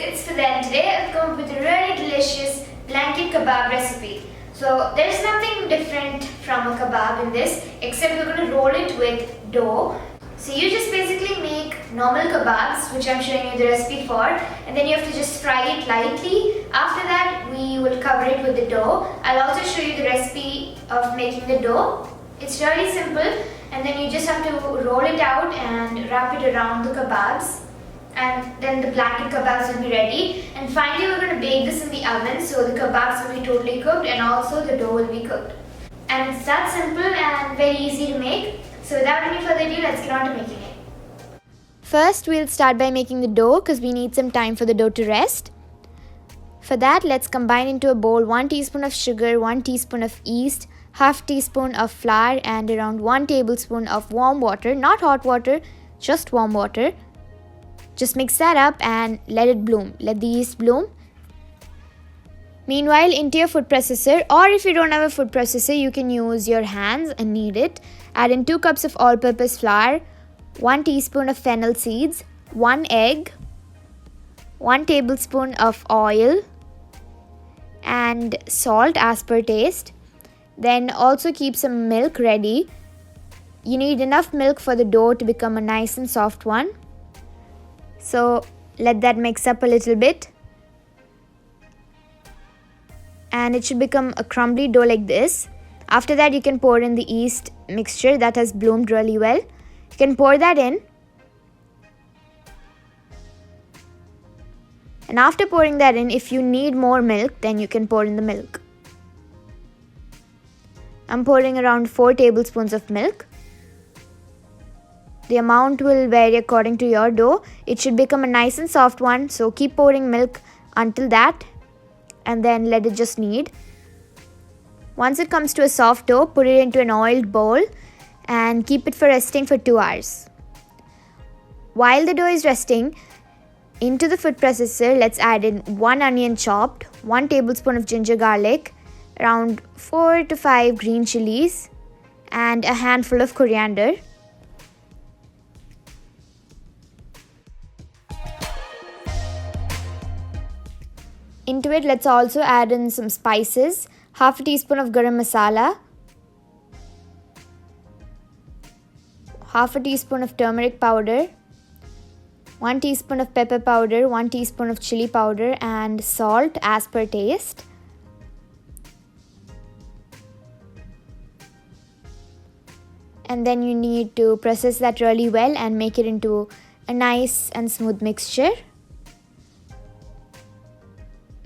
it's Fidan. Today I've come up with a really delicious blanket kebab recipe. So there's nothing different from a kebab in this except we're going to roll it with dough. So you just basically make normal kebabs, which I'm showing you the recipe for, and then you have to just fry it lightly. After that we will cover it with the dough. I'll also show you the recipe of making the dough. It's really simple, and then you just have to roll it out and wrap it around the kebabs. And then the blanket kebabs will be ready. And finally we're going to bake this in the oven, so the kebabs will be totally cooked and also the dough will be cooked. And it's that simple and very easy to make. So without any further ado, let's get on to making it. First, we'll start by making the dough because we need some time for the dough to rest. For that, let's combine into a bowl 1 teaspoon of sugar, 1 teaspoon of yeast, half teaspoon of flour, and around 1 tablespoon of warm water, not hot water, just warm water. Just mix that up and let it bloom. Let the yeast bloom. Meanwhile, into your food processor, or if you don't have a food processor, you can use your hands and knead it. Add in 2 cups of all-purpose flour, 1 teaspoon of fennel seeds, 1 egg, 1 tablespoon of oil, and salt as per taste. Then also keep some milk ready. You need enough milk for the dough to become a nice and soft one. So let that mix up a little bit. And it should become a crumbly dough like this. After that, you can pour in the yeast mixture that has bloomed really well. You can pour that in. And after pouring that in, if you need more milk, then you can pour in the milk. I'm pouring around 4 tablespoons of milk. The amount will vary according to your dough. It should become a nice and soft one, so keep pouring milk until that and then let it just knead. Once it comes to a soft dough, put it into an oiled bowl and keep it for resting for 2 hours. While the dough is resting, into the food processor, let's add in 1 onion chopped, 1 tablespoon of ginger garlic, around 4 to 5 green chilies, and a handful of coriander. Into it, let's also add in some spices, half a teaspoon of garam masala, half a teaspoon of turmeric powder, 1 teaspoon of pepper powder, 1 teaspoon of chili powder, and salt as per taste. And then you need to process that really well and make it into a nice and smooth mixture.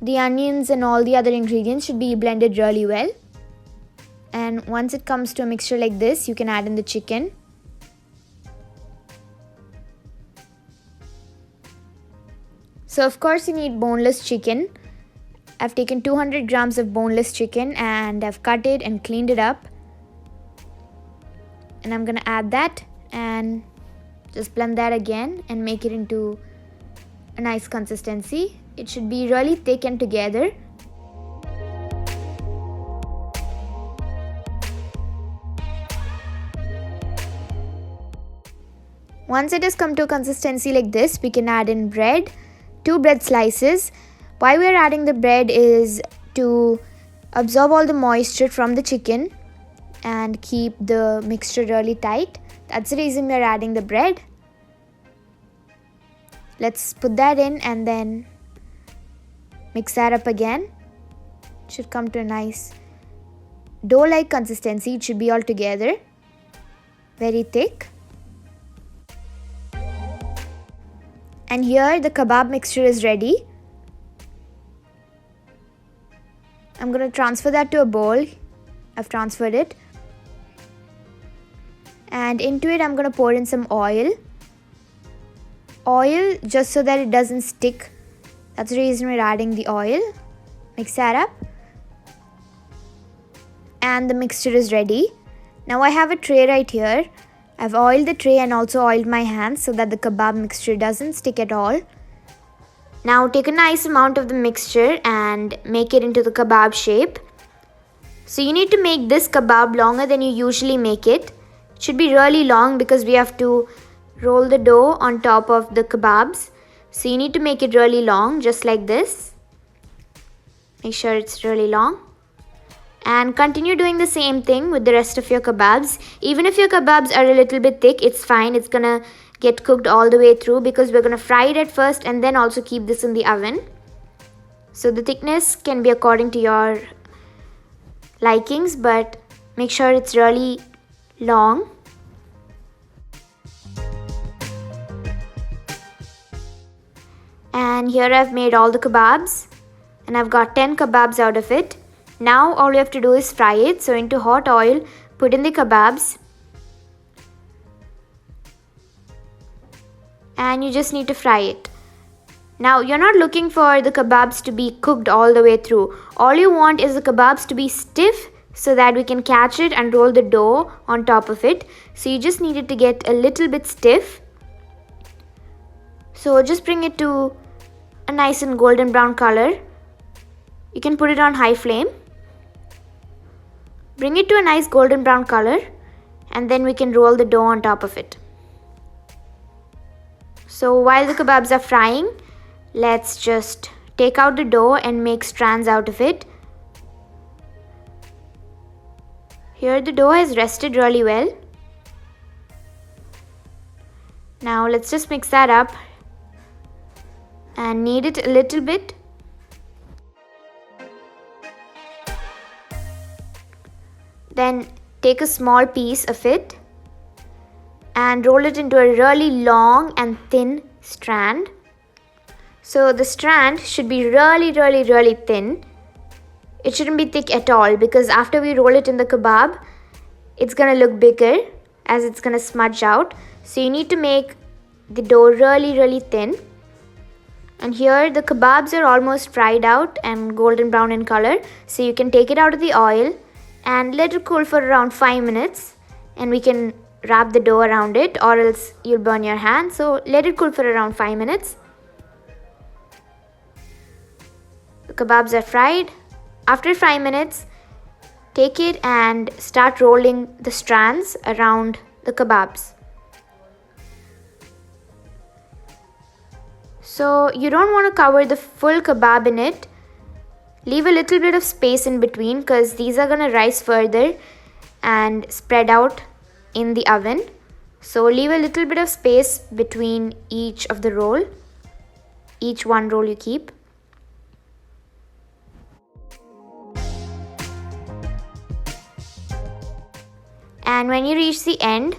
The onions and all the other ingredients should be blended really well. And once it comes to a mixture like this, you can add in the chicken. So of course you need boneless chicken. I've taken 200 grams of boneless chicken and I've cut it and cleaned it up. And I'm gonna add that and just blend that again and make it into a nice consistency. It should be really thick and together. Once it has come to a consistency like this, we can add in bread, 2 bread slices. Why we are adding the bread is to absorb all the moisture from the chicken and keep the mixture really tight. That's the reason we are adding the bread. Let's put that in and then mix that up again. It should come to a nice dough-like consistency. It should be all together, very thick. And here the kebab mixture is ready. I'm going to transfer that to a bowl. I've transferred it. And into it I'm going to pour in some oil. Oil just so that it doesn't stick. That's the reason we're adding the oil. Mix that up. And the mixture is ready. Now I have a tray right here. I've oiled the tray and also oiled my hands so that the kebab mixture doesn't stick at all. Now take a nice amount of the mixture and make it into the kebab shape. So you need to make this kebab longer than you usually make it. It should be really long because we have to roll the dough on top of the kebabs. So you need to make it really long, just like this. Make sure it's really long. And continue doing the same thing with the rest of your kebabs. Even if your kebabs are a little bit thick, it's fine. It's gonna get cooked all the way through because we're gonna fry it at first and then also keep this in the oven. So the thickness can be according to your likings, but make sure it's really long. And here I've made all the kebabs and I've got 10 kebabs out of it. Now all you have to do is fry it. So into hot oil, put in the kebabs. And you just need to fry it. Now you're not looking for the kebabs to be cooked all the way through. All you want is the kebabs to be stiff so that we can catch it and roll the dough on top of it. So you just need it to get a little bit stiff. So just bring it to a nice and golden brown color. You can put it on high flame. Bring it to a nice golden brown color and then we can roll the dough on top of it. So while the kebabs are frying, let's just take out the dough and make strands out of it. Here the dough has rested really well. Now let's just mix that up and knead it a little bit. Then take a small piece of it and roll it into a really long and thin strand. So the strand should be really thin. It shouldn't be thick at all because after we roll it in the kebab, it's gonna look bigger as it's gonna smudge out. So you need to make the dough really thin. And here the kebabs are almost fried out and golden brown in color. So you can take it out of the oil and let it cool for around 5 minutes. And we can wrap the dough around it or else you'll burn your hand. So let it cool for around 5 minutes. The kebabs are fried. After 5 minutes, take it and start rolling the strands around the kebabs. So you don't want to cover the full kebab in it. Leave a little bit of space in between because these are going to rise further and spread out in the oven. So leave a little bit of space between each of the roll. Each one roll you keep. And when you reach the end,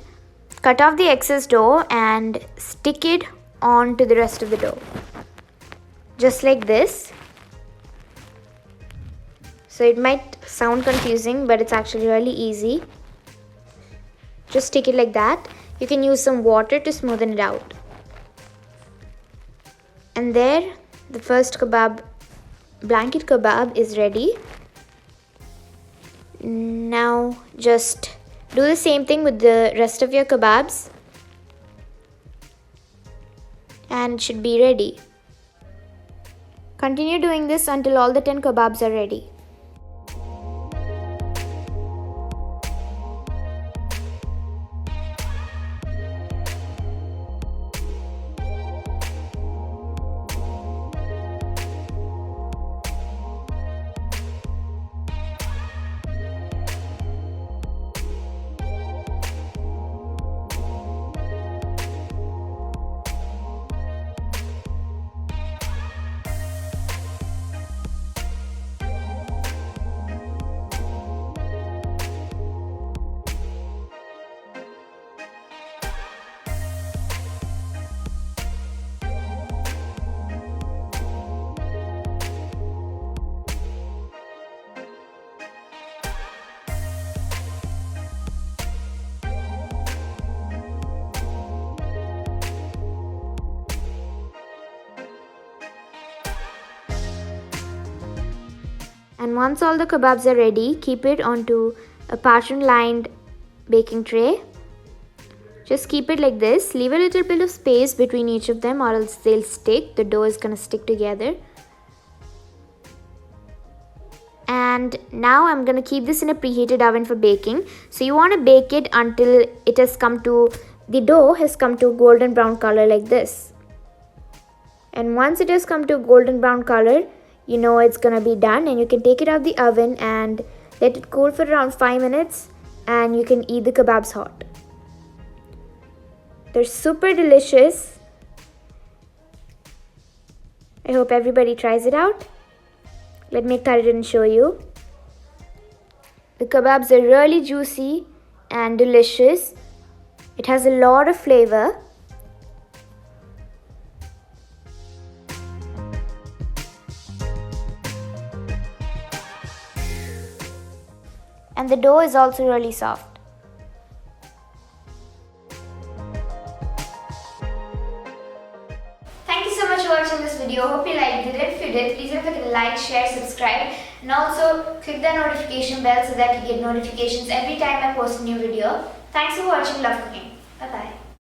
cut off the excess dough and stick it onto the rest of the dough. Just like this. So it might sound confusing, but it's actually really easy. Just stick it like that. You can use some water to smoothen it out. And there, the first kebab, blanket kebab, is ready. Now just do the same thing with the rest of your kebabs. And it should be ready. Continue doing this until all the 10 kebabs are ready. And once all the kebabs are ready, keep it onto a pattern lined baking tray. Just keep it like this. Leave a little bit of space between each of them or else they'll stick. The dough is going to stick together. And now I'm going to keep this in a preheated oven for baking. So you want to bake it until it has come to, the dough has come to golden brown color like this. And once it has come to a golden brown color, you know it's gonna be done, and you can take it out of the oven and let it cool for around 5 minutes, and you can eat the kebabs hot. They're super delicious. I hope everybody tries it out. Let me cut it and show you. The kebabs are really juicy and delicious. It has a lot of flavor. And the dough is also really soft. Thank you so much for watching this video. Hope you liked it. If you did, please don't forget to like, share, subscribe, and also click the notification bell so that you get notifications every time I post a new video. Thanks for watching. Love cooking.